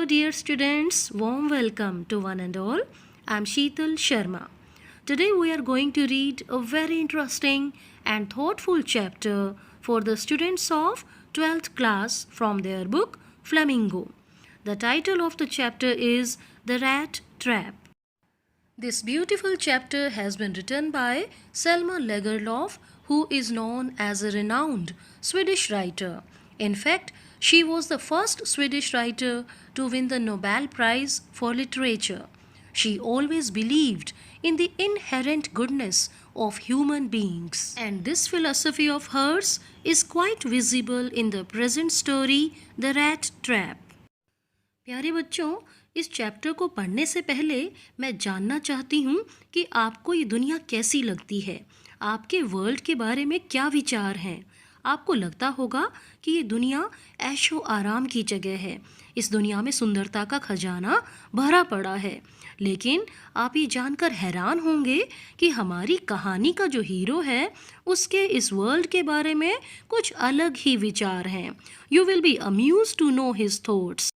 dear students, warm welcome to one and all. I'm Sheetal Sharma. Today we are going to read a very interesting and thoughtful chapter for the students of 12th class from their book Flamingo. The title of the chapter is The Rat Trap. This beautiful chapter has been written by Selma Lagerlöf, who is known as a renowned Swedish writer. In fact, she was the first Swedish writer to win the Nobel Prize for Literature. She always believed in the inherent goodness of human beings. And this philosophy of hers is quite visible in the present story, The Rat Trap. प्यारे बच्चों, इस chapter को पढ़ने से पहले मैं जानना चाहती हूँ कि आपको ये दुनिया कैसी लगती है, आपके वर्ल्ड के बारे में क्या विचार हैं। आपको लगता होगा कि ये दुनिया ऐशो आराम की जगह है, इस दुनिया में सुंदरता का खजाना भरा पड़ा है। लेकिन आप ये जानकर हैरान होंगे कि हमारी कहानी का जो हीरो है उसके इस वर्ल्ड के बारे में कुछ अलग ही विचार हैं। You will be amused to know his thoughts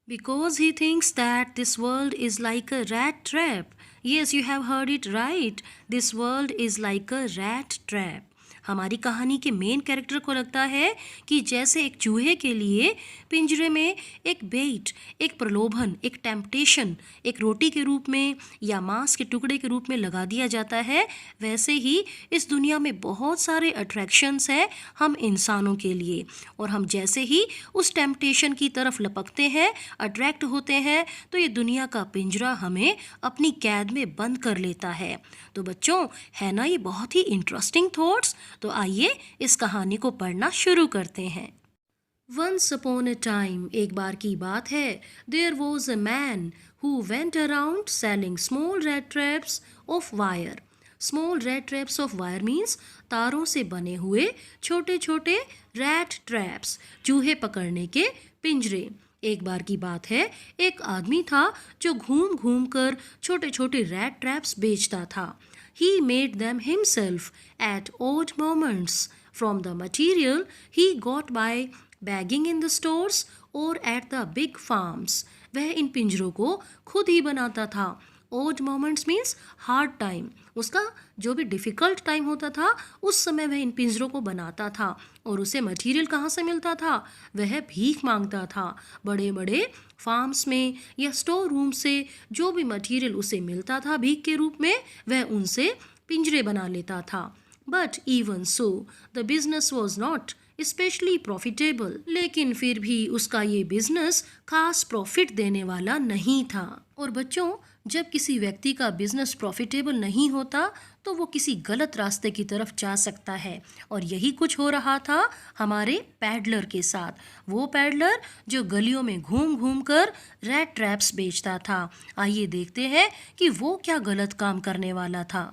because he thinks that this world is like a rat trap. Yes, you have heard it right. This world is like a rat trap. हमारी कहानी के main character को लगता है कि जैसे एक चूहे के लिए पिंजरे में एक बेट, एक प्रलोभन, एक टेम्पटेशन, एक रोटी के रूप में या मांस के टुकड़े के रूप में लगा दिया जाता है, वैसे ही इस दुनिया में बहुत सारे अट्रैक्शंस हैं हम इंसानों के लिए। और हम जैसे ही उस टेम्पटेशन की तरफ लपकते हैं, अट्रैक्ट होते हैं, तो ये दुनिया का पिंजरा हमें अपनी कैद में बंद कर लेता है। तो बच्चों, है ना ये बहुत ही इंटरेस्टिंग थॉट्स? तो आइए इस कहानी को पढ़ना शुरू करते हैं। Once upon a time, एक बार की बात है, there was a man who went around selling small rat traps of wire. Small rat traps of wire means तारों से बने हुए छोटे छोटे rat traps, चूहे पकड़ने के पिंजरे। एक बार की बात है, एक आदमी था जो घूम घूम कर छोटे छोटे रैट ट्रैप्स बेचता था। He made them himself at odd moments from the material he got by bagging in the stores or at the big farms. वह इन पिंजरों को खुद ही बनाता था। odd moments means hard time. उसका जो भी डिफ़िकल्ट टाइम होता था उस समय वह इन पिंजरों को बनाता था। और उसे मटेरियल कहाँ से मिलता था? वह भीख मांगता था। बड़े बड़े फार्म्स में या स्टोर रूम से जो भी मटेरियल उसे मिलता था भीख के रूप में, वह उनसे पिंजरे बना लेता था। But even so the business was not specially profitable. लेकिन फिर भी उसका ये बिजनेस खास प्रॉफिट देने वाला नहीं था। और बच्चों, जब किसी व्यक्ति का बिजनेस प्रॉफिटेबल नहीं होता तो वो किसी गलत रास्ते की तरफ जा सकता है। और यही कुछ हो रहा था हमारे पैडलर के साथ। वो पैडलर जो गलियों में घूम घूम कर रैट ट्रैप्स बेचता था। आइए देखते हैं कि वो क्या गलत काम करने वाला था।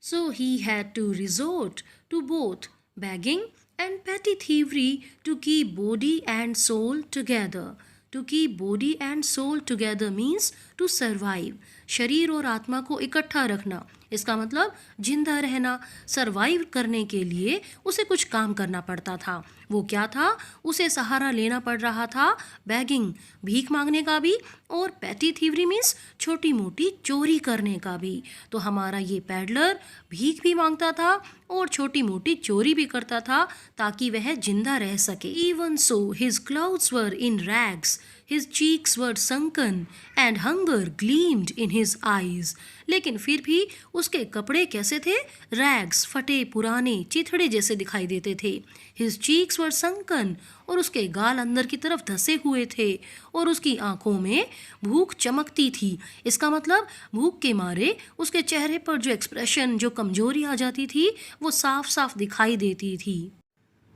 So he had to resort to both begging and petty thievery to keep body and soul together. To keep body and soul together means to survive. शरीर और आत्मा को इकट्ठा रखना, इसका मतलब जिंदा रहना। सरवाइव करने के लिए उसे कुछ काम करना पड़ता था। वो क्या था? उसे सहारा लेना पड़ रहा था बैगिंग, भीख मांगने का भी, और पैटी थीवरी मीन्स छोटी मोटी चोरी करने का भी। तो हमारा ये पैडलर भीख भी मांगता था और छोटी मोटी चोरी भी करता था ताकि वह जिंदा रह सके। Even so his clouds were in rags, his cheeks were sunken and hunger gleamed in his eyes. लेकिन फिर भी उसके कपड़े कैसे थे? रैग्स, फटे पुराने चिथड़े जैसे दिखाई देते थे। His cheeks were sunken, और उसके गाल अंदर की तरफ धसे हुए थे और उसकी आंखों में भूख चमकती थी। इसका मतलब भूख के मारे उसके चेहरे पर जो एक्सप्रेशन, जो कमजोरी आ जाती थी, वो साफ साफ दिखाई देती थी।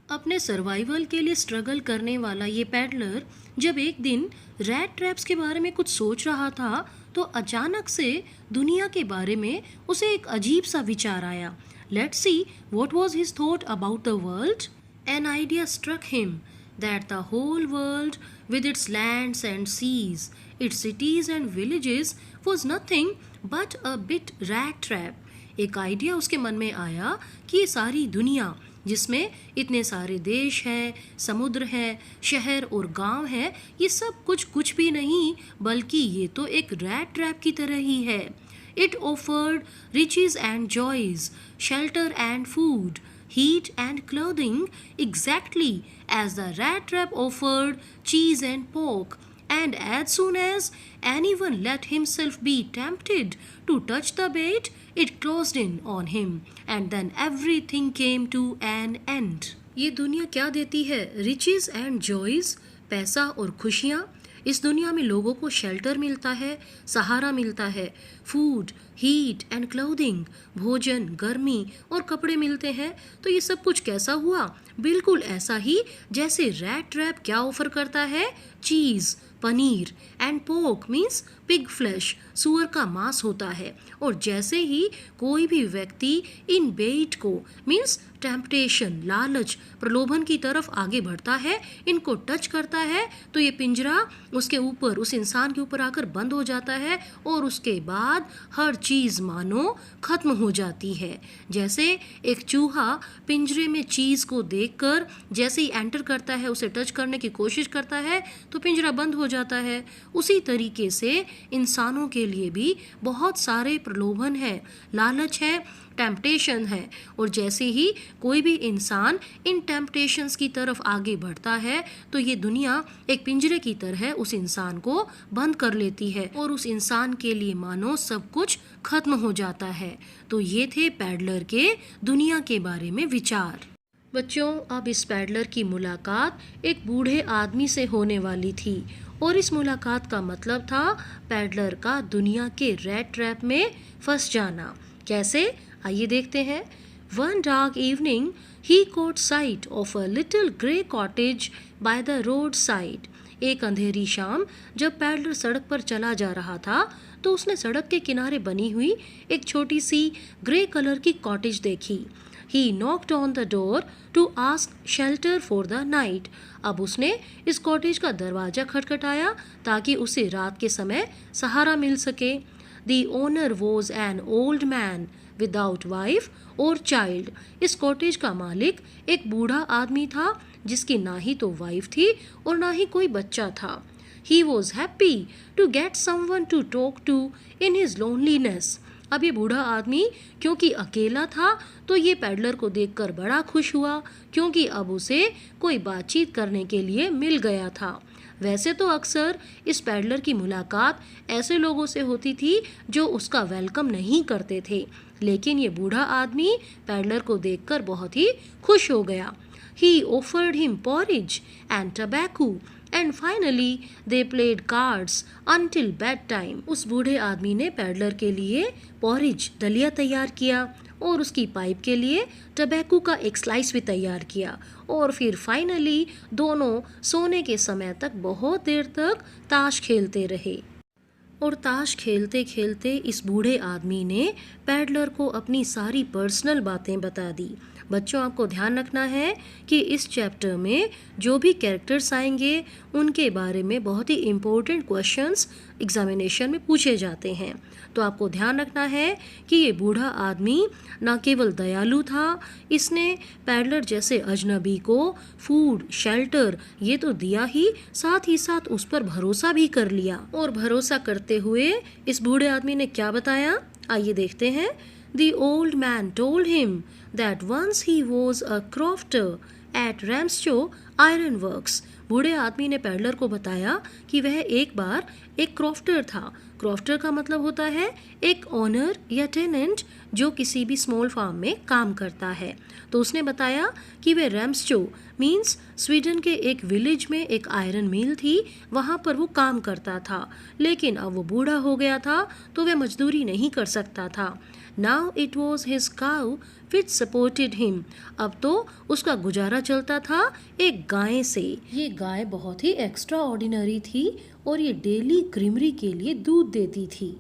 अपने सर्वाइवल के लिए स्ट्रगल करने वाला ये पैडलर जब एक दिन रैट ट्रैप्स के बारे में कुछ सोच रहा था तो अचानक से दुनिया के बारे में उसे एक अजीब सा विचार आया। Let's see what was his thought about the world. An idea struck him that the whole world with its lands and seas, its cities and villages was nothing but a bit rat trap. एक idea उसके मन में आया कि ये सारी दुनिया, जिसमें इतने सारे देश हैं, समुद्र हैं, शहर और गांव हैं। ये सब कुछ भी नहीं, बल्कि ये तो एक रैट ट्रैप की तरह ही है। It offered riches and joys, shelter and food, heat and clothing, exactly as the rat trap offered cheese and pork. And as soon as anyone let himself be tempted to touch the bait, it closed in on him, and then everything came to an end. ये दुनिया क्या देती है? Riches and joys, पैसा और खुशियाँ। इस दुनिया में लोगों को शेल्टर मिलता है, सहारा मिलता है, फूड, हीट एंड क्लोथिंग, भोजन, गर्मी और कपड़े मिलते हैं। तो ये सब कुछ कैसा हुआ? बिल्कुल ऐसा ही जैसे रैट ट्रैप क्या ऑफर करता है? Cheese, paneer and pork means pig flesh, सुअर का मांस होता है। और जैसे ही कोई भी व्यक्ति इन बेट को मीन्स टेम्पटेशन, लालच, प्रलोभन की तरफ आगे बढ़ता है, इनको टच करता है, तो ये पिंजरा उसके ऊपर, उस इंसान के ऊपर आकर बंद हो जाता है और उसके बाद हर चीज़ मानो खत्म हो जाती है। जैसे एक चूहा पिंजरे में चीज़ को देखकर जैसे ही एंटर करता है, उसे टच करने की कोशिश करता है, तो पिंजरा बंद हो जाता है। उसी तरीके से इंसानों के लिए भी बहुत सारे प्रलोभन है, लालच है, टेम्पटेशन है। और जैसे ही कोई भी इंसान इन टेम्पटेशंस की तरफ आगे बढ़ता है, तो ये दुनिया एक पिंजरे की तरह उस इंसान को बंद कर लेती है और उस इंसान के लिए मानो सब कुछ खत्म हो जाता है। तो ये थे पैडलर के दुनिया के बारे में विचार। बच्चों, अब इस पैडलर की मुलाकात एक बूढ़े आदमी से होने वाली थी और इस मुलाकात का मतलब था पैडलर का दुनिया के रैट ट्रैप में फंस जाना। कैसे? आइए देखते हैं। One dark evening, he caught sight of a little grey cottage by the roadside. एक अंधेरी शाम जब पैडलर सड़क पर चला जा रहा था, तो उसने सड़क के किनारे बनी हुई एक छोटी सी ग्रे कलर की कॉटेज देखी। He knocked on the door to ask shelter for the night. अब उसने इस कॉटेज का दरवाजा खटखटाया ताकि उसे रात के समय सहारा मिल सके। The owner was an old man without wife or child. इस कॉटेज का मालिक एक बूढ़ा आदमी था जिसकी ना ही तो वाइफ थी और ना ही कोई बच्चा था। He was happy to get someone to talk to in his loneliness. अब ये बूढ़ा आदमी क्योंकि अकेला था, तो ये पैडलर को देखकर बड़ा खुश हुआ क्योंकि अब उसे कोई बातचीत करने के लिए मिल गया था। वैसे तो अक्सर इस पैडलर की मुलाकात ऐसे लोगों से होती थी जो उसका वेलकम नहीं करते थे, लेकिन ये बूढ़ा आदमी पैडलर को देखकर बहुत ही खुश हो गया। He offered him porridge and tobacco and finally they played cards until bedtime. उस बूढ़े आदमी ने पैडलर के लिए पॉरिज, दलिया तैयार किया और उसकी पाइप के लिए टबैको का एक स्लाइस भी तैयार किया और फिर फाइनली दोनों सोने के समय तक बहुत देर तक ताश खेलते रहे। और ताश खेलते खेलते इस बूढ़े आदमी ने पैडलर को अपनी सारी पर्सनल बातें बता दी। बच्चों, आपको ध्यान रखना है कि इस चैप्टर में जो भी कैरेक्टर्स आएंगे उनके बारे में बहुत ही इम्पोर्टेंट क्वेश्चंस एग्जामिनेशन में पूछे जाते हैं। तो आपको ध्यान रखना है कि ये बूढ़ा आदमी न केवल दयालु था, इसने पैडलर जैसे अजनबी को फूड, शेल्टर ये तो दिया ही साथ उस पर भरोसा भी कर लिया। और भरोसा करते हुए इस बूढ़े आदमी ने क्या बताया, आइए देखते हैं। The old man told him that once he was a crofter at Ramshaw Iron Works. बूढ़े आदमी ने पैडलर को बताया कि वह एक बार एक क्रॉफ्टर था। क्रॉफ्टर का मतलब होता है एक ऑनर या टेनेंट जो किसी भी स्मॉल फार्म में काम करता है। तो उसने बताया कि वह रैम्सचो मीन्स स्वीडन के एक विलेज में एक आयरन मिल थी, वहाँ पर वो काम करता था, लेकिन अब वो बूढ़ा हो गया था तो वह मजदूरी नहीं कर सकता था। Now it was his cow which supported him. अब तो उसका गुजारा चलता था एक गाय से। ये गाय बहुत ही एक्स्ट्रा ऑर्डिनरी थी और ये डेली क्रीमरी के लिए दूध देती थी।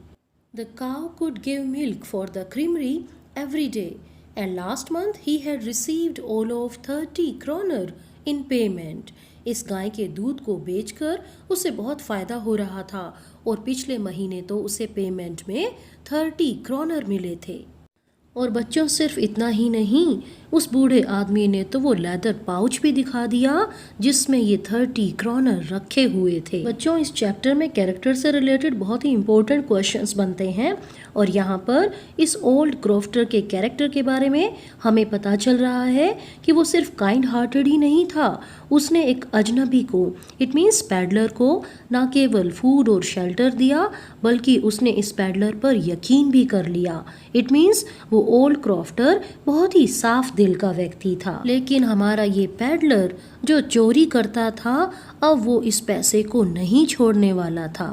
The cow could give milk for the creamery every day and last month he had received all of 30 kroner in payment. इस गाय के दूध को बेचकर उसे बहुत फ़ायदा हो रहा था और पिछले महीने तो उसे पेमेंट में 30 क्रोनर मिले थे। और बच्चों, सिर्फ इतना ही नहीं, उस बूढ़े आदमी ने तो वो लेदर पाउच भी दिखा दिया जिसमें ये 30 क्रॉनर रखे हुए थे। बच्चों, इस चैप्टर में कैरेक्टर से रिलेटेड बहुत ही इंपॉर्टेंट क्वेश्चंस बनते हैं और यहाँ पर इस ओल्ड क्रॉफ्टर के कैरेक्टर के बारे में हमें पता चल रहा है कि वो सिर्फ काइंड हार्टेड ही नहीं था, उसने एक अजनबी को, इट मीन्स पैडलर को, ना केवल फूड और शेल्टर दिया बल्कि उसने इस पैडलर पर यकीन भी कर लिया। इट मीन्स वो ओल्ड क्रॉफ्टर बहुत ही साफ दिल का व्यक्ति था। लेकिन हमारा ये पैडलर जो चोरी करता था, अब वो इस पैसे को नहीं छोड़ने वाला था।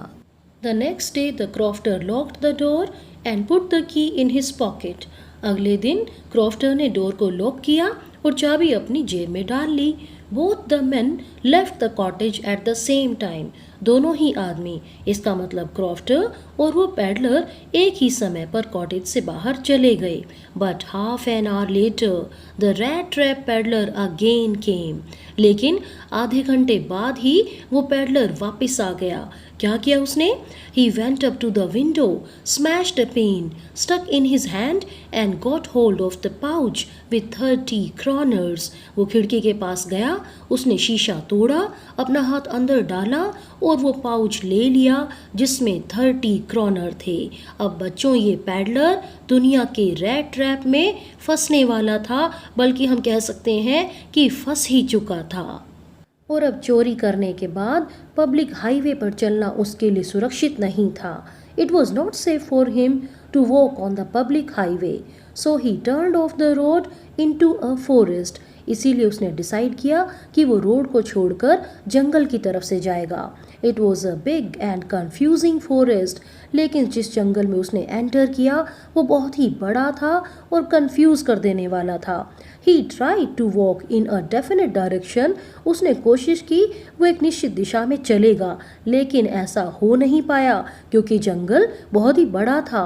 The next day the crofter locked the door and put the key in his pocket. अगले दिन क्रॉफ्टर ने डोर को लॉक किया और चाबी अपनी जेब में डाल ली। Both the men left the cottage at the same time. दोनों ही आदमी, इसका मतलब क्रॉफ्टर और वो पैडलर, एक ही समय पर कॉटेज से बाहर चले गए। But half an hour later, the rat trap peddler again came. लेकिन आधे घंटे बाद ही वो पैडलर वापस आ गया। क्या किया उसने? He went up to the window, smashed a pane, stuck in his hand and got hold of the pouch with 30 kroners. वो खिड़की के पास गया, उसने शीशा तोड़ा, अपना हाथ अंदर डाला और वो पाउच ले लिया जिसमें 30 क्रॉनर थे। अब बच्चों, ये पैडलर दुनिया के रैट ट्रैप में फंसने वाला था, बल्कि हम कह सकते हैं कि फंस ही चुका था। और अब चोरी करने के बाद पब्लिक हाईवे पर चलना उसके लिए सुरक्षित नहीं था। It was not safe for him to walk on the public highway, so he turned off the road into a forest. इसीलिए उसने डिसाइड किया कि वो रोड को छोड़कर जंगल की तरफ से जाएगा। It was a big and confusing forest, लेकिन जिस जंगल में उसने एंटर किया वो बहुत ही बड़ा था और कंफ्यूज कर देने वाला था। He tried to walk in a definite direction, उसने कोशिश की वो एक निश्चित दिशा में चलेगा, लेकिन ऐसा हो नहीं पाया क्योंकि जंगल बहुत ही बड़ा था।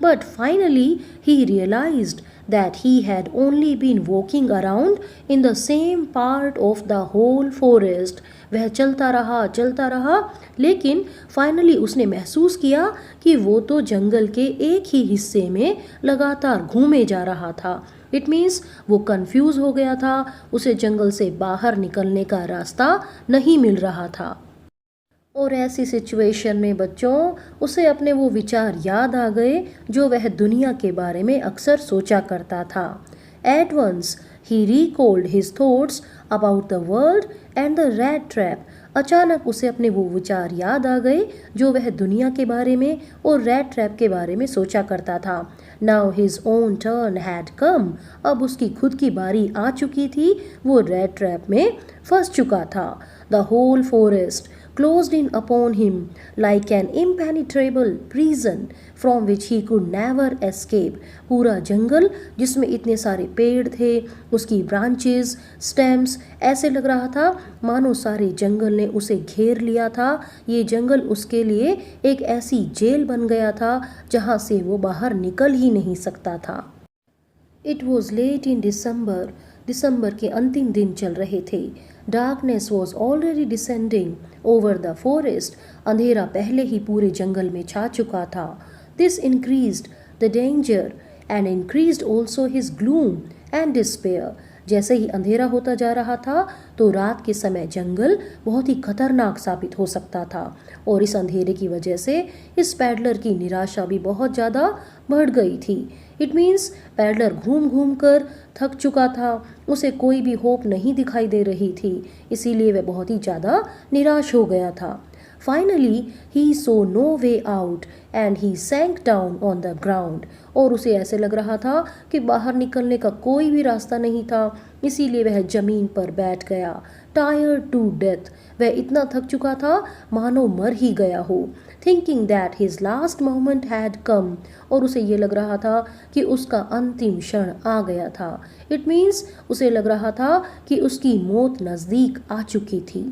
But finally he realised that he had only been walking around in the same part of the whole forest. वह चलता रहा, लेकिन फाइनली उसने महसूस किया कि वो तो जंगल के एक ही हिस्से में लगातार घूमे जा रहा था। इट मीन्स वो कंफ्यूज हो गया था, उसे जंगल से बाहर निकलने का रास्ता नहीं मिल रहा था। और ऐसी सिचुएशन में बच्चों, उसे अपने वो विचार याद आ गए जो वह दुनिया के बारे में अक्सर सोचा करता था। At once he recalled his thoughts about the world and the rat trap. अचानक उसे अपने वो विचार याद आ गए जो वह दुनिया के बारे में और रैट ट्रैप के बारे में सोचा करता था। Now his own turn had come. अब उसकी खुद की बारी आ चुकी थी, वो रैट ट्रैप में फंस चुका था। The whole forest closed in upon him like an impenetrable prison from which he could never escape. पूरा जंगल जिसमें इतने सारे पेड़ थे, उसकी ब्रांचेस, स्टेम्स, ऐसे लग रहा था मानो सारे जंगल ने उसे घेर लिया था। ये जंगल उसके लिए एक ऐसी जेल बन गया था जहाँ से वो बाहर निकल ही नहीं सकता था। It was late in December. दिसंबर के अंतिम दिन चल रहे थे। Darkness was already descending over the forest. अंधेरा पहले ही पूरे जंगल में छा चुका था। This increased the danger and increased also his gloom and despair. जैसे ही अंधेरा होता जा रहा था तो रात के समय जंगल बहुत ही खतरनाक साबित हो सकता था और इस अंधेरे की वजह से इस पैडलर की निराशा भी बहुत ज़्यादा बढ़ गई थी। इट मीन्स पैडलर घूम घूम कर थक चुका था, उसे कोई भी होप नहीं दिखाई दे रही थी, इसीलिए वह बहुत ही ज़्यादा निराश हो गया था। Finally he saw no way out and he sank down on the ground. और उसे ऐसे लग रहा था कि बाहर निकलने का कोई भी रास्ता नहीं था, इसीलिए वह जमीन पर बैठ गया। टायर्ड टू डेथ, वह इतना थक चुका था मानो मर ही गया हो। Thinking that his last moment had come, और उसे ये लग रहा था कि उसका अंतिम क्षण आ गया था। इट मीन्स उसे लग रहा था कि उसकी मौत नज़दीक आ चुकी थी।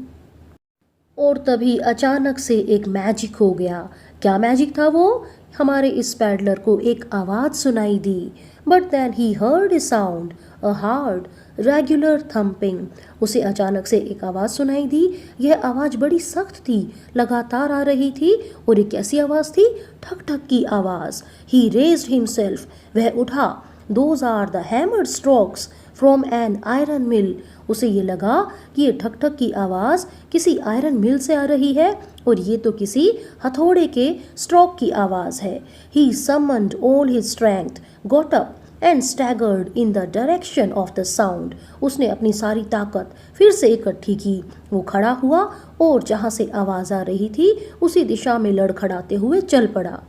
और तभी अचानक से एक मैजिक हो गया। क्या मैजिक था वो? हमारे इस पैडलर को एक आवाज़ सुनाई दी। But then he heard a sound, a hard regular thumping. उसे अचानक से एक आवाज़ सुनाई दी। यह आवाज़ बड़ी सख्त थी, लगातार आ रही थी, और एक कैसी आवाज़ थी? ठक ठक की आवाज़। ही रेज्ड हिमसेल्फ, वह उठा। Those are the hammered strokes from an iron mill. उसे ये लगा कि ये ठक ठक की आवाज़ किसी आयरन मिल से आ रही है और ये तो किसी हथौड़े के स्ट्रोक की आवाज़ है। He summoned all his strength, got up and staggered in the direction of the sound. उसने अपनी सारी ताकत फिर से इकट्ठी की। वो खड़ा हुआ और जहाँ से आवाज़ आ रही थी उसी दिशा में लड़खड़ाते हुए चल पड़ा।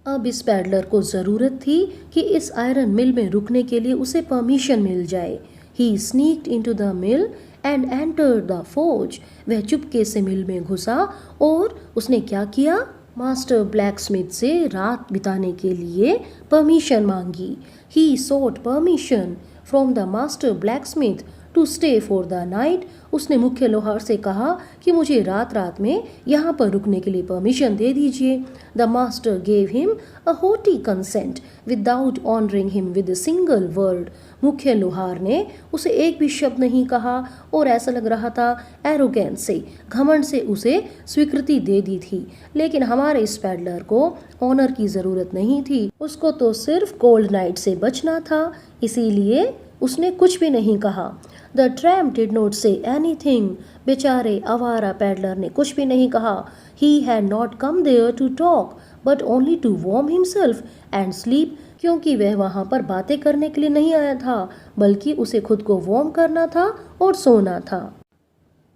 अब इस पैडलर को ज़रूरत थी कि इस आयरन मिल में रुकने के लिए उसे परमिशन मिल जाए। He sneaked into the mill and entered the forge. वह चुपके से मिल में घुसा और उसने क्या किया, मास्टर ब्लैकस्मिथ से रात बिताने के लिए परमिशन मांगी। ही sought permission from the master blacksmith to stay for the night। उसने मुख्य लोहार से कहा कि मुझे रात रात में यहाँ पर रुकने के लिए परमिशन दे दीजिए। The master gave him a haughty consent without honoring him with a single word। मुख्य लोहार ने उसे एक भी शब्द नहीं कहा और ऐसा लग रहा था एरोगेंस से, घमंड से उसे स्वीकृति दे दी थी। लेकिन हमारे इस पैडलर को ऑनर की ज़रूरत नहीं थी, उसको तो सिर्फ कोल्ड नाइट से बचना था, इसीलिए उसने कुछ भी नहीं कहा। The tramp did not say anything. बेचारे आवारा पैडलर ने कुछ भी नहीं कहा। He had not come there to talk but only to warm himself and sleep. क्योंकि वह वहाँ पर बातें करने के लिए नहीं आया था, बल्कि उसे खुद को वार्म करना था और सोना था।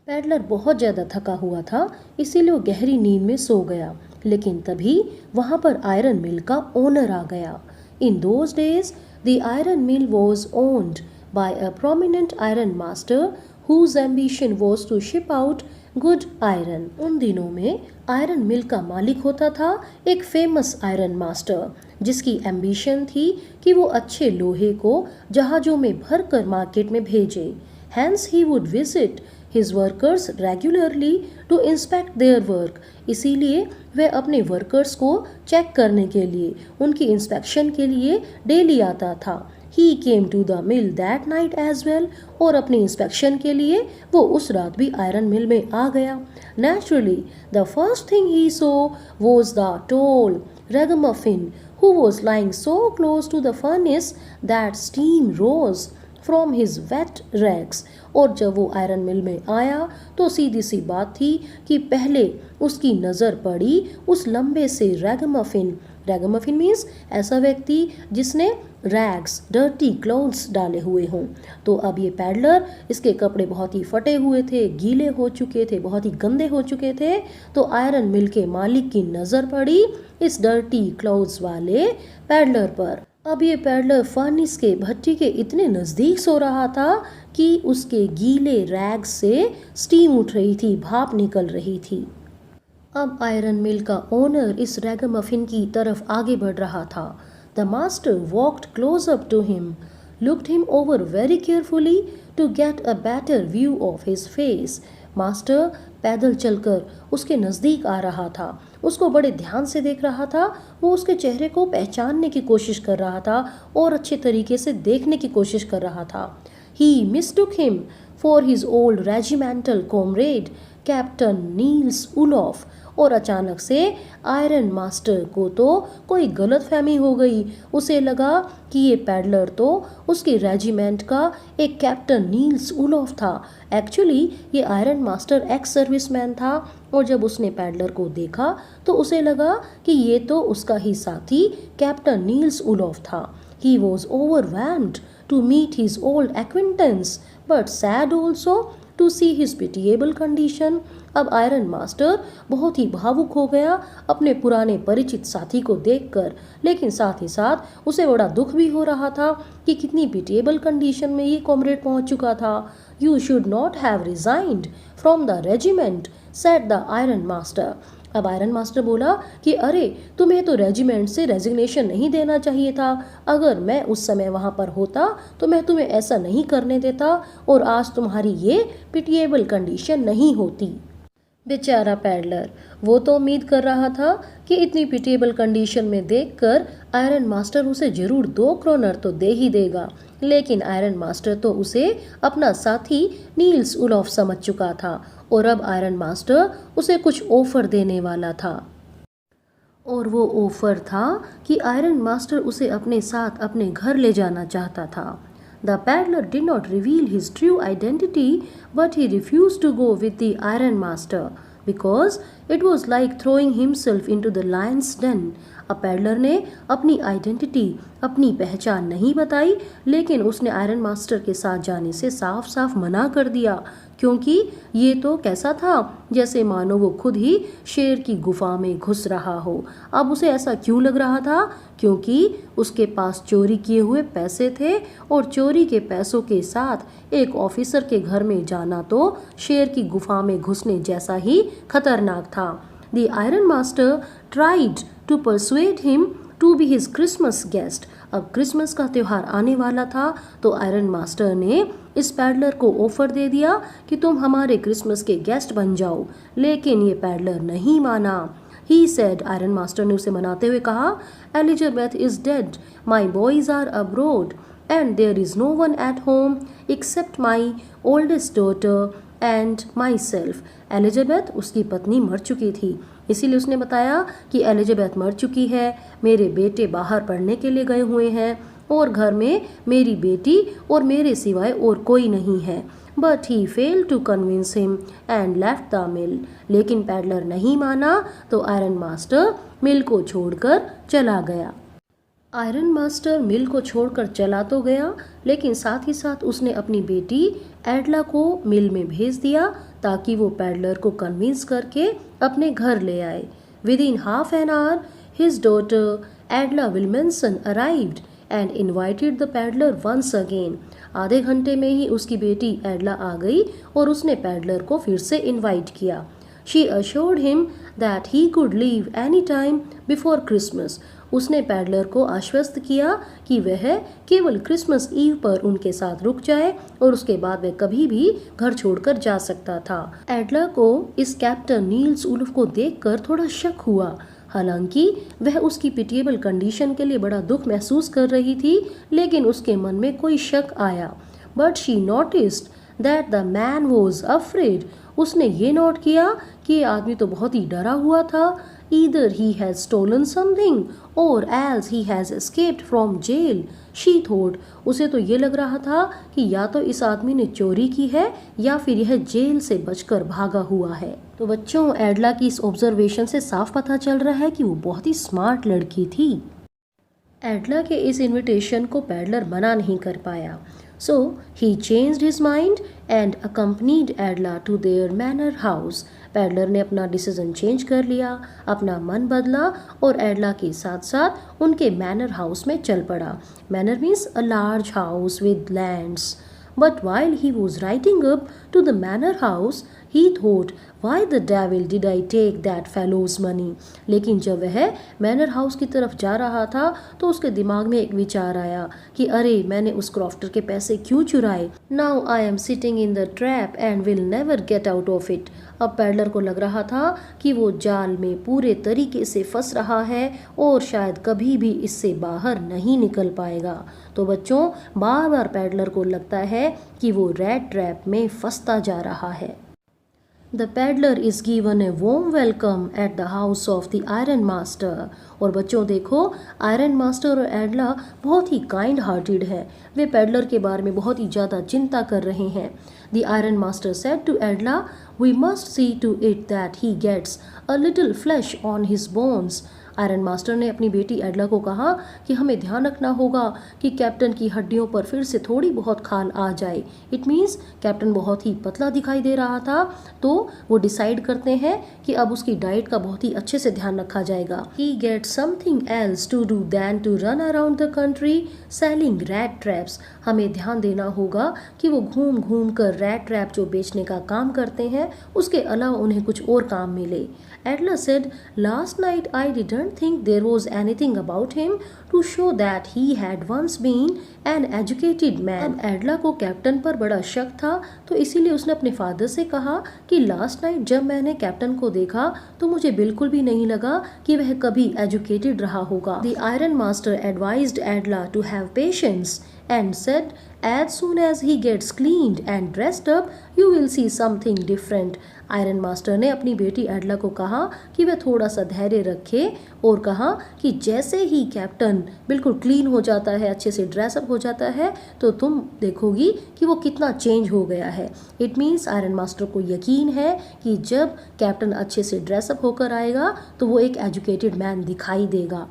पैडलर बहुत ज़्यादा थका हुआ था, इसीलिए वो गहरी नींद में सो गया। लेकिन तभी वहाँ पर आयरन मिल का ओनर आ गया। In those days the iron mill was owned by a prominent iron master whose ambition was to ship out good iron। उन दिनों में आयरन मिल का मालिक होता था एक फेमस आयरन मास्टर, जिसकी एम्बिशन थी कि वो अच्छे लोहे को जहाज़ों में भरकर मार्केट में भेजे। Hence he would visit his workers regularly to inspect their work। इसीलिए वह अपने वर्कर्स को चेक करने के लिए, उनकी इंस्पेक्शन के लिए डेली आता था। He came to the mill that night as well। और अपनी इंस्पेक्शन के लिए वो उस रात भी आयरन मिल में आ गया। Naturally, the first thing he saw was the tall ragamuffin who was lying so close to the furnace that steam rose from his wet rags। और जब वो आयरन मिल में आया तो सीधी सी बात थी कि पहले उसकी नज़र पड़ी उस लंबे से रैगमफिन। रैगमफिन मीन्स ऐसा व्यक्ति जिसने रैग्स, डर्टी क्लोथ्स डाले हुए हों। तो अब ये पैडलर, इसके कपड़े बहुत ही फटे हुए थे, गीले हो चुके थे, बहुत ही गंदे हो चुके थे। तो आयरन मिल के मालिक की नज़र पड़ी इस डर्टी क्लोथ्स वाले पैडलर पर। अब ये पैडलर फर्नेस के भट्टी के इतने नज़दीक सो रहा था कि उसके गीले रैग से स्टीम उठ रही थी, भाप निकल रही थी। अब आयरन मिल का ओनर इस रैगमफिन की तरफ आगे बढ़ रहा था। The master walked close up to him, looked him over very carefully to get a better view of his face. Master पैदल चलकर उसके नज़दीक आ रहा था, उसको बड़े ध्यान से देख रहा था। वो उसके चेहरे को पहचानने की कोशिश कर रहा था और अच्छे तरीके से देखने की कोशिश कर रहा था। He mistook him for his old regimental comrade, captain Nils Olof. और अचानक से आयरन मास्टर को तो कोई गलतफहमी हो गई। उसे लगा कि ये पैडलर तो उसके रेजिमेंट का एक कैप्टन नील्स उलॉफ था। एक्चुअली ये आयरन मास्टर एक्स सर्विसमैन था और जब उसने पैडलर को देखा तो उसे लगा कि ये तो उसका ही साथी कैप्टन नील्स उलॉफ था। He was overwhelmed to meet his old acquaintance, but sad also to see his pitiable condition। अब आयरन मास्टर बहुत ही भावुक हो गया अपने पुराने परिचित साथी को देखकर, लेकिन साथ ही साथ उसे बड़ा दुख भी हो रहा था कि कितनी पिटिएबल कंडीशन में ये कॉमरेड पहुंच चुका था। You should not have resigned from the regiment, said the iron master. अब आयरन मास्टर बोला कि अरे, तुम्हें तो रेजिमेंट से रेजिग्नेशन नहीं देना चाहिए था। अगर मैं उस समय वहाँ पर होता तो मैं तुम्हें ऐसा नहीं करने देता और आज तुम्हारी ये पिटिएबल कंडीशन नहीं होती। बेचारा पैडलर, वो तो उम्मीद कर रहा था कि इतनी पिटिएबल कंडीशन में देखकर आयरन मास्टर उसे जरूर 2 क्रोनर तो दे ही देगा, लेकिन आयरन मास्टर तो उसे अपना साथी नील्स उलॉफ समझ चुका था और अब आयरन मास्टर उसे कुछ ऑफर देने वाला था। और वो ऑफर था कि आयरन मास्टर उसे अपने साथ अपने घर ले जाना चाहता था। The peddler did not reveal his true identity but he refuse to go with the iron master because it was like throwing himself in to the lions den. अब पैडलर ने अपनी आइडेंटिटी, अपनी पहचान नहीं बताई, लेकिन उसने आयरन मास्टर के साथ जाने से साफ साफ मना कर दिया, क्योंकि ये तो कैसा था जैसे मानो वो खुद ही शेर की गुफा में घुस रहा हो। अब उसे ऐसा क्यों लग रहा था? क्योंकि उसके पास चोरी किए हुए पैसे थे और चोरी के पैसों के साथ एक ऑफिसर के घर में जाना तो शेर की गुफा में घुसने जैसा ही खतरनाक था। The iron master tried to persuade him to be his Christmas guest. अब क्रिसमस का त्यौहार आने वाला था तो आयरन मास्टर ने इस पैडलर को ऑफर दे दिया कि तुम हमारे क्रिसमस के गेस्ट बन जाओ, लेकिन ये पैडलर नहीं माना। ही सेड, आयरन मास्टर ने उसे मनाते हुए कहा, Elizabeth is dead, my boys are abroad and there is no one at home except my oldest daughter and myself. Elizabeth उसकी पत्नी मर चुकी थी, इसीलिए उसने बताया कि एलिजाबेथ मर चुकी है, मेरे बेटे बाहर पढ़ने के लिए गए हुए हैं और घर में मेरी बेटी और मेरे सिवाय और कोई नहीं है। But he fail to convince him and left the mill. लेकिन पैडलर नहीं माना तो आयरन मास्टर मिल को छोड़कर चला गया। आयरन मास्टर मिल को छोड़कर चला तो गया, लेकिन साथ ही साथ उसने अपनी बेटी एडला को मिल में भेज दिया ताकि वो पैडलर को कन्विंस करके अपने घर ले आए। Within half an hour his daughter Edla Willmansson arrived and invited the peddler once again. आधे घंटे में ही उसकी बेटी एडला आ गई और उसने पैडलर को फिर से इन्वाइट किया। She assured him that he could leave any time before Christmas. उसने पैडलर को आश्वस्त किया कि वह केवल क्रिसमस ईव पर उनके साथ रुक जाए और उसके बाद वह कभी भी घर छोड़कर जा सकता था। एडला को इस कैप्टन नील्स उल्फ को देखकर थोड़ा शक हुआ। हालांकि वह उसकी पिटिएबल कंडीशन के लिए बड़ा दुख महसूस कर रही थी, लेकिन उसके मन में कोई शक आया। But she noticed that the man was afraid. उसने ये नोट किया कि ये आदमी तो बहुत ही डरा हुआ था। Either he has stolen something or else he has escaped from jail. She thought, उसे तो ये लग रहा था कि या तो इस आदमी ने चोरी की है या फिर यह जेल से बचकर भागा हुआ है। तो बच्चों, एडला की इस ऑब्जर्वेशन से साफ पता चल रहा है कि वो बहुत ही स्मार्ट लड़की थी। एडला के इस इनविटेशन को पैडलर मना नहीं कर पाया। So he changed his mind and accompanied Adla to their manor house. Peddler ने अपना डिसीजन चेंज कर लिया, अपना मन बदला और एडला के साथ साथ उनके मैनर हाउस में चल पड़ा। Manner means a large house with lands. But while he was riding up to the manor house, he thought, why the devil did I take that fellow's money? लेकिन जब वह मैनर हाउस की तरफ जा रहा था तो उसके दिमाग में एक विचार आया कि अरे, मैंने उस क्रॉफ्टर के पैसे क्यों चुराए। Now I am sitting in the trap and will never get out of it. अब पैडलर को लग रहा था कि वो जाल में पूरे तरीके से फंस रहा है और शायद कभी भी इससे बाहर नहीं निकल पाएगा। तो बच्चों, बार बार पैडलर को लगता है कि वो रैट ट्रैप में फंसता जा रहा है। The peddler is given a warm welcome at the house of the Iron Master. और बच्चों देखो, आयरन मास्टर और एडला बहुत ही काइंड हार्टेड है। वे पैडलर के बारे में बहुत ही ज़्यादा चिंता कर रहे हैं। The Iron Master said to Adla, we must see to it that he gets a little flesh on his bones. Iron master ने अपनी बेटी एडला को कहा कि हमें ध्यान रखना होगा कि कैप्टन की हड्डियों पर फिर से थोड़ी बहुत खाल आ जाए। इट मीन्स कैप्टन बहुत ही पतला दिखाई दे रहा था, तो वो डिसाइड करते हैं कि अब उसकी डाइट का बहुत ही अच्छे से ध्यान रखा जाएगा। He get something else to do than to run around the country selling rat traps. हमें ध्यान देना होगा कि वो घूम घूम कर रैट ट्रैप जो बेचने का काम करते हैं, उसके अलावा उन्हें कुछ और काम मिले। Adla said, last night I didn't think there was anything about him to show that he had once been an educated man. अब एडला को कैप्टन पर बड़ा शक था, तो इसीलिए उसने अपने फादर से कहा कि लास्ट नाइट जब मैंने कैप्टन को देखा तो मुझे बिल्कुल भी नहीं लगा कि वह कभी एजुकेटेड रहा होगा। The Iron Master advised Adla to have patience and said, as soon as he gets cleaned and dressed up, you will see something different. Iron master ने अपनी बेटी एडला को कहा कि वह थोड़ा सा धैर्य रखे और कहा कि जैसे ही कैप्टन बिल्कुल क्लीन हो जाता है, अच्छे से ड्रेसअप हो जाता है, तो तुम देखोगी कि वो कितना चेंज हो गया है। इट मीन्स आयरन मास्टर को यकीन है कि जब कैप्टन अच्छे से ड्रेसअप होकर आएगा तो वो एक एजुकेटेड मैन दिखाई देगा।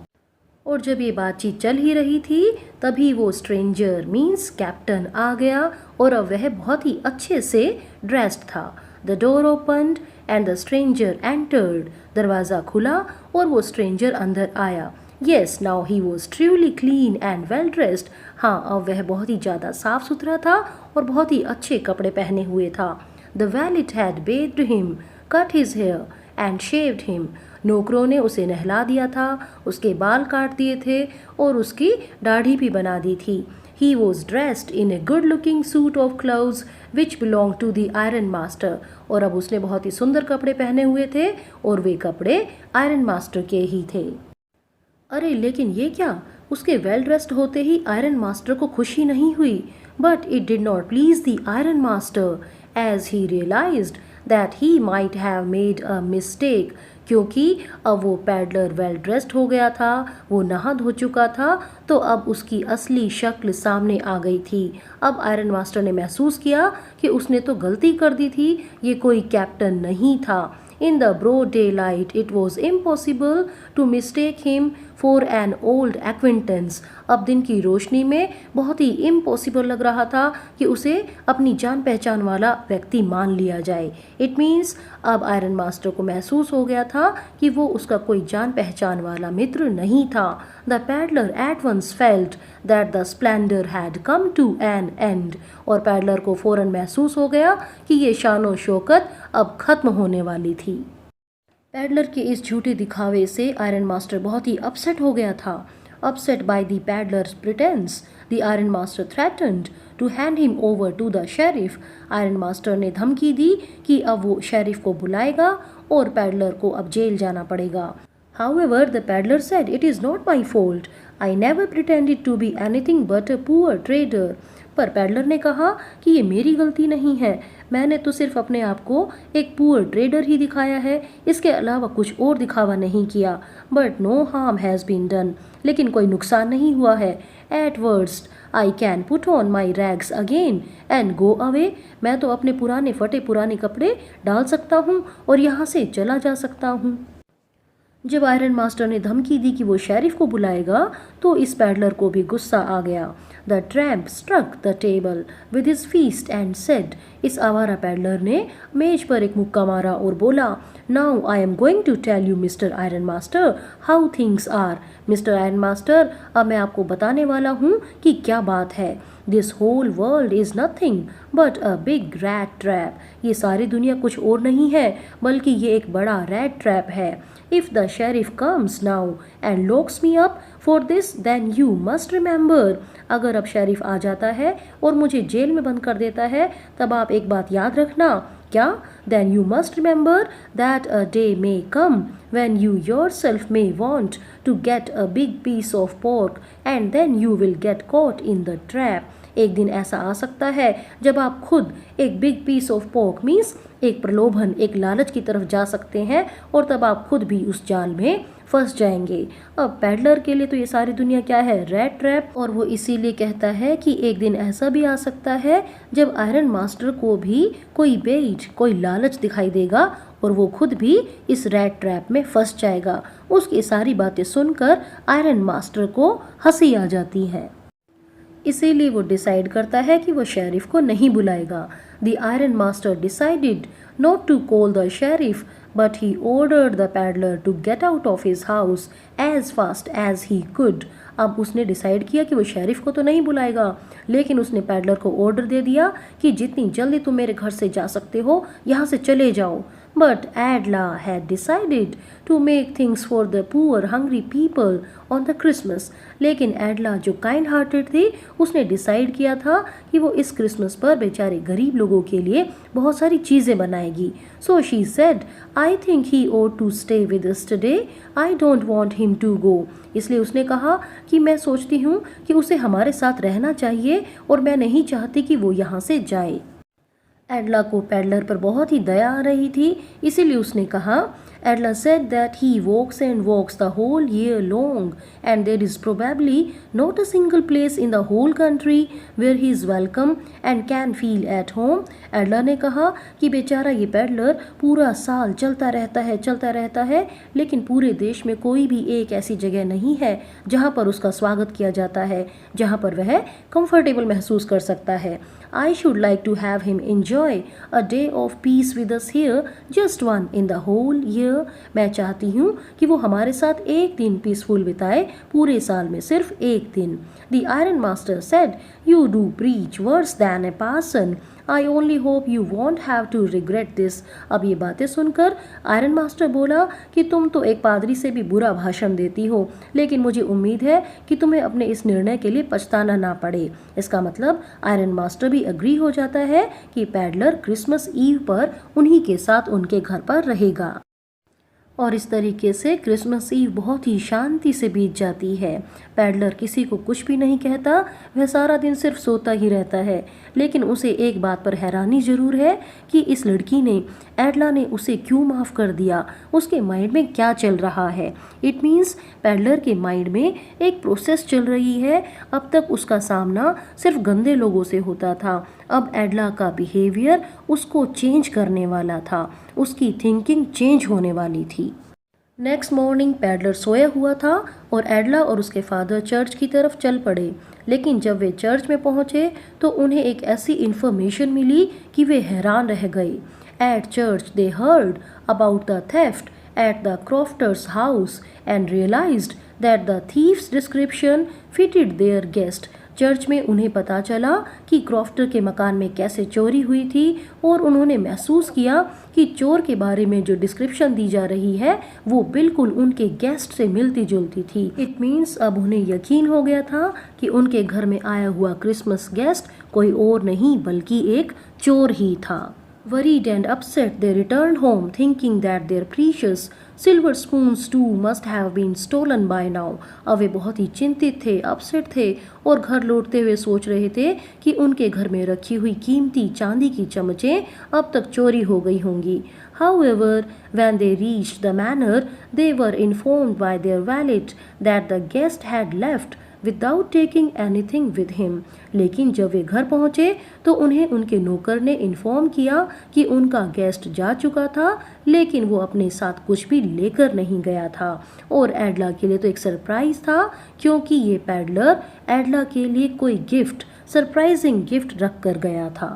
और जब ये बातचीत चल ही रही थी तभी वो स्ट्रेंजर मीन्स कैप्टन आ गया और अब वह बहुत ही अच्छे से ड्रेस्ड था। The door opened and the stranger entered. दरवाज़ा खुला और वो स्ट्रेंजर अंदर आया। Yes, now he was truly clean and well dressed. हाँ, अब वह बहुत ही ज़्यादा साफ सुथरा था और बहुत ही अच्छे कपड़े पहने हुए था। The valet had bathed him, cut his hair and shaved him. नौकरों ने उसे नहला दिया था, उसके बाल काट दिए थे और उसकी दाढ़ी भी बना दी थी। He was dressed in a good-looking suit of clothes which belonged to the iron master। और अब उसने बहुत ही सुंदर कपड़े पहने हुए थे और वे कपड़े आयरन मास्टर के ही थे। अरे लेकिन ये क्या, उसके वेल ड्रेस्ड होते ही आयरन मास्टर को खुशी नहीं हुई। But it did not please the iron master as he realised that he might have made a mistake. क्योंकि अब वो पैडलर वेल ड्रेस्ड हो गया था, वो नहा धो चुका था, तो अब उसकी असली शक्ल सामने आ गई थी। अब आयरन मास्टर ने महसूस किया कि उसने तो गलती कर दी थी, ये कोई कैप्टन नहीं था। In the broad daylight, it was impossible to mistake him for an old acquaintance। अब दिन की रोशनी में बहुत ही इम्पॉसिबल लग रहा था कि उसे अपनी जान पहचान वाला व्यक्ति मान लिया जाए। इट मीन्स अब आयरन मास्टर को महसूस हो गया था कि वो उसका कोई जान पहचान वाला मित्र नहीं था। The peddler at once felt that the splendour had come to an end. और पैडलर को फौरन महसूस हो गया कि ये शानो शौकत अब खत्म होने वाली थी। पैडलर के इस झूठे दिखावे से आयरन मास्टर बहुत ही अपसेट हो गया था। Upset by the peddler's pretence, the iron master threatened to hand him over to the sheriff. Ironmaster ने धमकी दी कि अब वो शेरिफ को बुलाएगा और पैडलर को अब जेल जाना पड़ेगा। However, the peddler said, "It is not my fault. I never pretended to be anything but a poor trader." पर पैडलर ने कहा कि ये मेरी गलती नहीं है, मैंने तो सिर्फ अपने आप को एक पुअर ट्रेडर ही दिखाया है, इसके अलावा कुछ और दिखावा नहीं किया। But no harm has been done, लेकिन कोई नुकसान नहीं हुआ है। At worst I can put on my rags again and go away. मैं तो अपने पुराने फटे पुराने कपड़े डाल सकता हूँ और यहाँ से चला जा सकता हूँ। जब आयरन मास्टर ने धमकी दी कि वो शेरिफ को बुलाएगा तो इस पैडलर को भी गुस्सा आ गया। The tramp struck the table with his fist and said. इस आवारा पैडलर ने मेज पर एक मुक्का मारा और बोला, now I am going to tell you mister ironmaster how things are. Mister ironmaster, अब मैं आपको बताने वाला हूँ कि क्या बात है। This whole world is nothing but a big rat trap. ये सारी दुनिया कुछ और नहीं है बल्कि ये एक बड़ा रैट ट्रैप है। If the sheriff comes now and locks me up for this, then you must remember। अगर अब शेरिफ आ जाता है और मुझे जेल में बंद कर देता है तब आप एक बात याद रखना। क्या? Then you must remember that a day may come when you yourself may want to get a big piece of pork and then you will get caught in the trap। एक दिन ऐसा आ सकता है जब आप खुद एक big piece of pork means एक प्रलोभन, एक लालच की तरफ जा सकते हैं और तब आप खुद भी उस जाल में फंस जाएंगे। अब पैडलर के लिए तो ये सारी दुनिया क्या है, रैट ट्रैप। और वो इसीलिए कहता है कि एक दिन ऐसा भी आ सकता है जब आयरन मास्टर को भी कोई बेट, कोई लालच दिखाई देगा और वो खुद भी इस रैट ट्रैप में फंस जाएगा। उसकी सारी बातें सुनकर आयरन मास्टर को हंसी आ जाती है। इसीलिए वो डिसाइड करता है कि वो शेरिफ को नहीं बुलाएगा। The iron master decided not to call the sheriff but he ordered the peddler to get out of his house as fast as he could. अब उसने डिसाइड किया कि वो शेरिफ को तो नहीं बुलाएगा, लेकिन उसने पैडलर को ऑर्डर दे दिया कि जितनी जल्दी तुम मेरे घर से जा सकते हो यहाँ से चले जाओ। But Adla had decided to make things for the poor hungry people on the Christmas। लेकिन एडला जो काइंड हार्टेड थी उसने डिसाइड किया था कि वो इस क्रिसमस पर बेचारे गरीब लोगों के लिए बहुत सारी चीज़ें बनाएगी। So she said, I think he ought to stay with us today. I don't want him to go। इसलिए उसने कहा कि मैं सोचती हूँ कि उसे हमारे साथ रहना चाहिए और मैं नहीं चाहती कि वो यहाँ से जाए। एडला को पैडलर पर बहुत ही दया आ रही थी, इसीलिए उसने कहा, Adla said that he walks and walks the whole year long, and there is probably not a single place in the whole country where he is welcome and can feel at home. Adla ने कहा कि बेचारा ये peddler पूरा साल चलता रहता है, लेकिन पूरे देश में कोई भी एक ऐसी जगह नहीं है जहाँ पर उसका स्वागत किया जाता है, जहाँ पर वह कंफर्टेबल महसूस कर सकता है. I should like to have him enjoy a day of peace with us here, just one in the whole year. मैं चाहती हूँ कि वो हमारे साथ एक दिन पीसफुल बिताए, पूरे साल में सिर्फ एक दिन. The Iron Master said, "You do preach worse than a parson. I only hope you won't have to regret this." अब ये बातें सुनकर आयरन मास्टर बोला कि तुम तो एक पादरी से भी बुरा भाषण देती हो, लेकिन मुझे उम्मीद है कि तुम्हें अपने इस निर्णय के लिए पछताना ना पड़े. इसका मतलब आयरन मास्टर भी एग्री हो जाता है कि पैडलर क्रिसमस ईव पर उन्हीं के साथ उनके घर पर रहेगा. और इस तरीके से क्रिसमस ईव बहुत ही शांति से बीत जाती है. पैडलर किसी को कुछ भी नहीं कहता, वह सारा दिन सिर्फ सोता ही रहता है. लेकिन उसे एक बात पर हैरानी जरूर है कि इस लड़की ने, एडला ने उसे क्यों माफ़ कर दिया, उसके माइंड में क्या चल रहा है. इट मीन्स पैडलर के माइंड में एक प्रोसेस चल रही है. अब तक उसका सामना सिर्फ गंदे लोगों से होता था, अब एडला का बिहेवियर उसको चेंज करने वाला था, उसकी थिंकिंग चेंज होने वाली थी. नेक्स्ट मॉर्निंग पैडलर सोया हुआ था और एडला और उसके फादर चर्च की तरफ चल पड़े. लेकिन जब वे चर्च में पहुंचे तो उन्हें एक ऐसी इन्फॉर्मेशन मिली कि वे हैरान रह गए. At church they heard about the theft at the crofter's house and realised that the thief's description fitted their guest. Church में उन्हें पता चला कि क्रॉफ्टर के मकान में कैसे चोरी हुई थी और उन्होंने महसूस किया कि चोर के बारे में जो डिस्क्रिप्शन दी जा रही है वो बिल्कुल उनके गेस्ट से मिलती जुलती थी. इट मीन्स अब उन्हें यकीन हो गया था कि उनके घर में आया हुआ क्रिसमस गेस्ट कोई और नहीं बल्कि एक चोर ही था. Worried and upset, they returned home thinking that their precious silver spoons too must have been stolen by now. अब वे बहुत ही चिंतित थे, अपसेट थे और घर लौटते हुए सोच रहे थे कि उनके घर में रखी हुई कीमती चांदी की चमचें अब तक चोरी हो गई होंगी. However, when they reached the manor, they were informed by their valet that the guest had left without taking anything with him. लेकिन जब वे घर पहुंचे तो उन्हें उनके नौकर ने इन्फॉर्म किया कि उनका गेस्ट जा चुका था, लेकिन वो अपने साथ कुछ भी लेकर नहीं गया था. और एडला के लिए तो एक सरप्राइज था, क्योंकि ये पैडलर एडला के लिए कोई गिफ्ट, सरप्राइजिंग गिफ्ट रख कर गया था.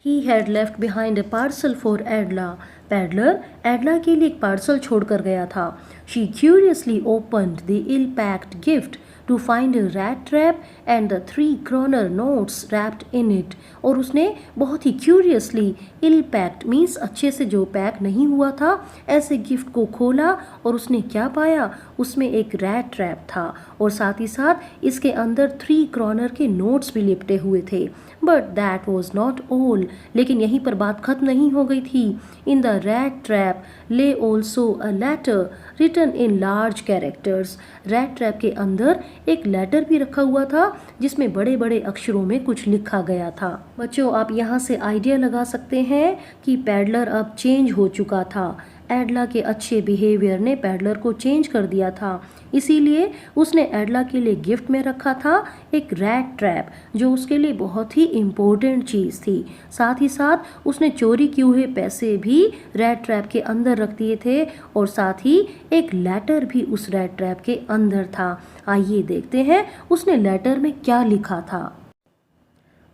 He had left behind a parcel for Adla. Peddler Edla के लिए एक पार्सल छोड़कर गया था. She curiously opened the ill-packed gift to find a rat trap and the 3 kroner notes wrapped in it. और उसने बहुत ही क्यूरियसली, इल पैक्ड मीन्स अच्छे से जो पैक नहीं हुआ था, ऐसे गिफ्ट को खोला और उसने क्या पाया, उसमें एक रैट ट्रैप था और साथ ही साथ इसके अंदर 3 kroner के नोट्स भी लिपटे हुए थे. But that was not all. लेकिन यहीं पर बात खत्म नहीं हो गई थी. In the rat trap lay also a letter written in large characters. Rat trap के अंदर एक लेटर भी रखा हुआ था जिसमें बड़े बड़े अक्षरों में कुछ लिखा गया था. बच्चों, आप यहाँ से आइडिया लगा सकते हैं कि पैडलर अब चेंज हो चुका था. एडला के अच्छे बिहेवियर ने पैडलर को चेंज कर दिया था. इसीलिए उसने एडला के लिए गिफ्ट में रखा था एक रैट ट्रैप, जो उसके लिए बहुत ही इम्पोर्टेंट चीज़ थी. साथ ही साथ उसने चोरी किए हुए पैसे भी रैट ट्रैप के अंदर रख दिए थे और साथ ही एक लेटर भी उस रैट ट्रैप के अंदर था. आइए देखते हैं उसने लेटर में क्या लिखा था.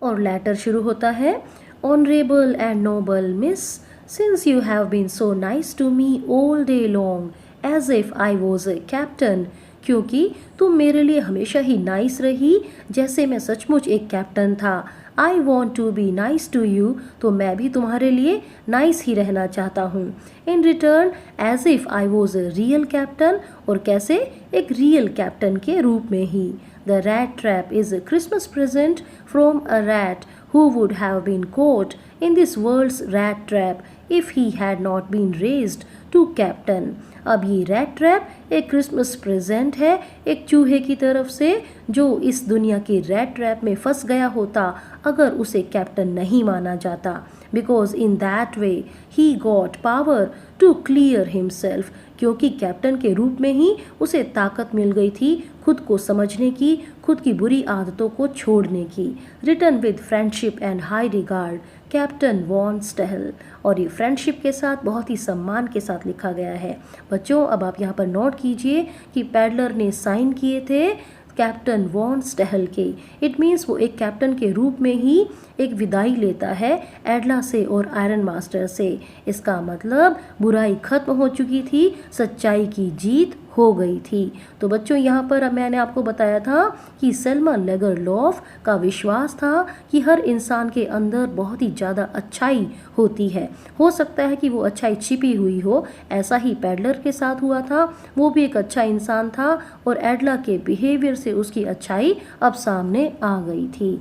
और लेटर शुरू होता है, honourable and noble miss, since you have been so nice to me all day long as if I was a captain. क्योंकि तुम मेरे लिए हमेशा ही नाइस रही जैसे मैं सचमुच एक कैप्टन था. I want to be nice to you, तो मैं भी तुम्हारे लिए नाइस ही रहना चाहता हूँ. In return as if I was a real captain, और कैसे, एक रियल कैप्टन के रूप में ही. The rat trap is a Christmas present from a rat who would have been caught in this world's rat trap if he had not been raised to captain. अब ये rat trap एक Christmas present है एक चूहे की तरफ से जो इस दुनिया के रैट ट्रैप में फंस गया होता अगर उसे कैप्टन नहीं माना जाता, because in that way he got power to clear himself, क्योंकि कैप्टन के रूप में ही उसे ताकत मिल गई थी खुद को समझने की, खुद की बुरी आदतों को छोड़ने की। Written with friendship and high regard captain von Stahle, और ये फ्रेंडशिप के साथ बहुत ही सम्मान के साथ लिखा गया है। बच्चों अब आप यहाँ पर नोट कीजिए कि पैडलर ने साइन किए थे कैप्टन वॉन स्टेहल के। इट मीन्स वो एक कैप्टन के रूप में ही एक विदाई लेता है एडला से और आयरन मास्टर से। इसका मतलब बुराई खत्म हो चुकी थी, सच्चाई की जीत हो गई थी। तो बच्चों यहाँ पर मैंने आपको बताया था कि सेल्मा लेगरलॉफ का विश्वास था कि हर इंसान के अंदर बहुत ही ज़्यादा अच्छाई होती है। हो सकता है कि वो अच्छाई छिपी हुई हो, ऐसा ही पैडलर के साथ हुआ था। वो भी एक अच्छा इंसान था और एडला के बिहेवियर से उसकी अच्छाई अब सामने आ गई थी।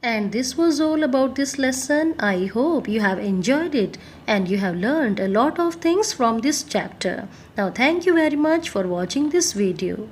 And this was all about this lesson. I hope you have enjoyed it and you have learned a lot of things from this chapter. Now thank you very much for watching this video.